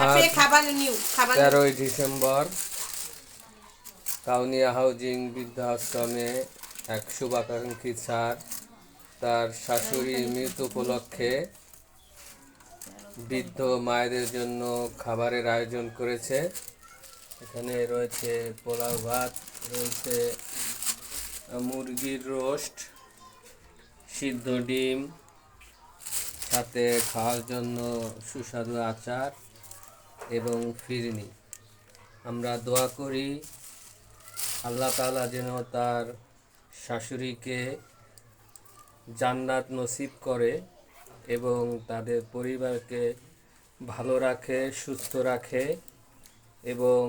আজ 13ই December Kaunia housing বৃদ্ধাশ্রমে এক শুভাকাঙ্ক্ষী স্যার তার শাশুড়ি মৃত্যু উপলক্ষে বৃদ্ধ মায়েদের জন্য খাবারের আয়োজন করেছে। এখানে রয়েছে পোলাও ভাত, রয়েছে মুরগির রোস্ট, সিদ্ধ ডিম, সাথে খাওয়ার জন্য সুস্বাদু আচার এবং ফিরনি। আমরা দোয়া করি আল্লাহ তাআলা যেন তার শাশুড়িকে জান্নাত নসিব করে এবং তাদের পরিবারকে ভালো রাখে, সুস্থ রাখে এবং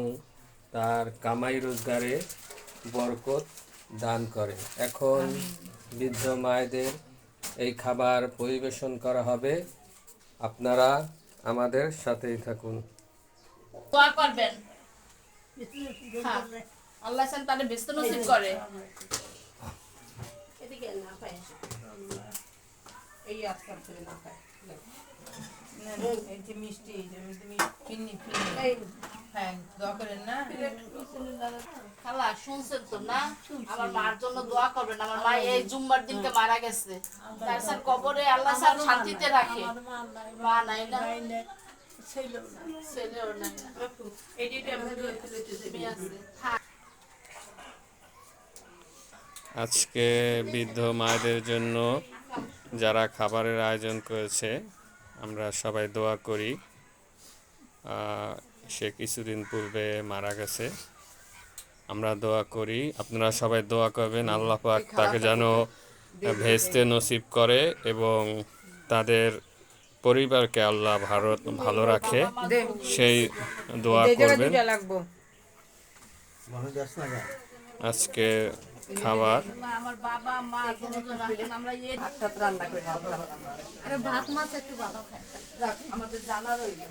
তার কামাই রোজগারে বরকত দান করে। এখন বৃদ্ধ মায়েদের এই খাবার পরিবেশন করা হবে। আপনারা আমাদের সাথেই থাকুন। দোয়া করবেন আল্লাহ যেন তাদের ব্যস্ত নসিব করে। এদিকে না পায় এই আজকাল করে না পায় এই যে মিষ্টি ফিনি হ্যাঁ দোয়া করেন না খালা শুনছেন তো না? আমার মার জন্য দোয়া করবেন। আমার মা এই জুম্মার দিনকে মারা গেছে। তার স্যার কবরে আল্লাহ স্যার শান্তিতে রাখে। মা নাই না, ছেলেও নাই না। আজকে বৃদ্ধ মায়েদের জন্য যারা খাবারের আয়োজন করেছে আমরা সবাই দোয়া করি। সে কিছুদিন পূর্বে মারা গেছে। আমরা দোয়া করি, আপনারা সবাই দোয়া করবেন আল্লাহ পাক তাকে যেন ভেস্তে নসিব করে এবং তাদের পরিবারকে আল্লাহ ভালো রাখে, সেই দোয়া করবেন। আজকে খাবার আমার বাবা মা আমরা রান্না করি। আরে ভাত মাছ একটু ভালো খাই, আমাদের জানা রইল।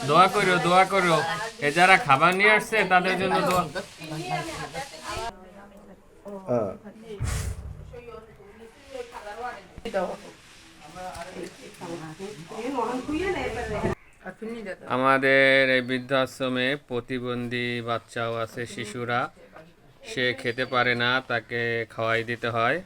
দোয়া করো এ যারা খাবার নিয়ে আসছে তাদের জন্য দোয়া। আমাদের এই বৃদ্ধাশ্রমে প্রতিবন্ধী বাচ্চাও আছে, শিশুরা। সে খেতে পারে না, তাকে খাওয়াই দিতে হয়।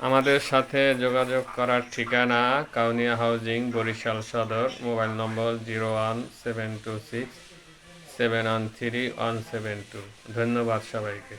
আমাদের সাথে যোগাযোগ করার ঠিকানা কাউনিয়া হাউজিং, বরিশাল সদর। মোবাইল নম্বর 01726713172। ধন্যবাদ সবাইকে।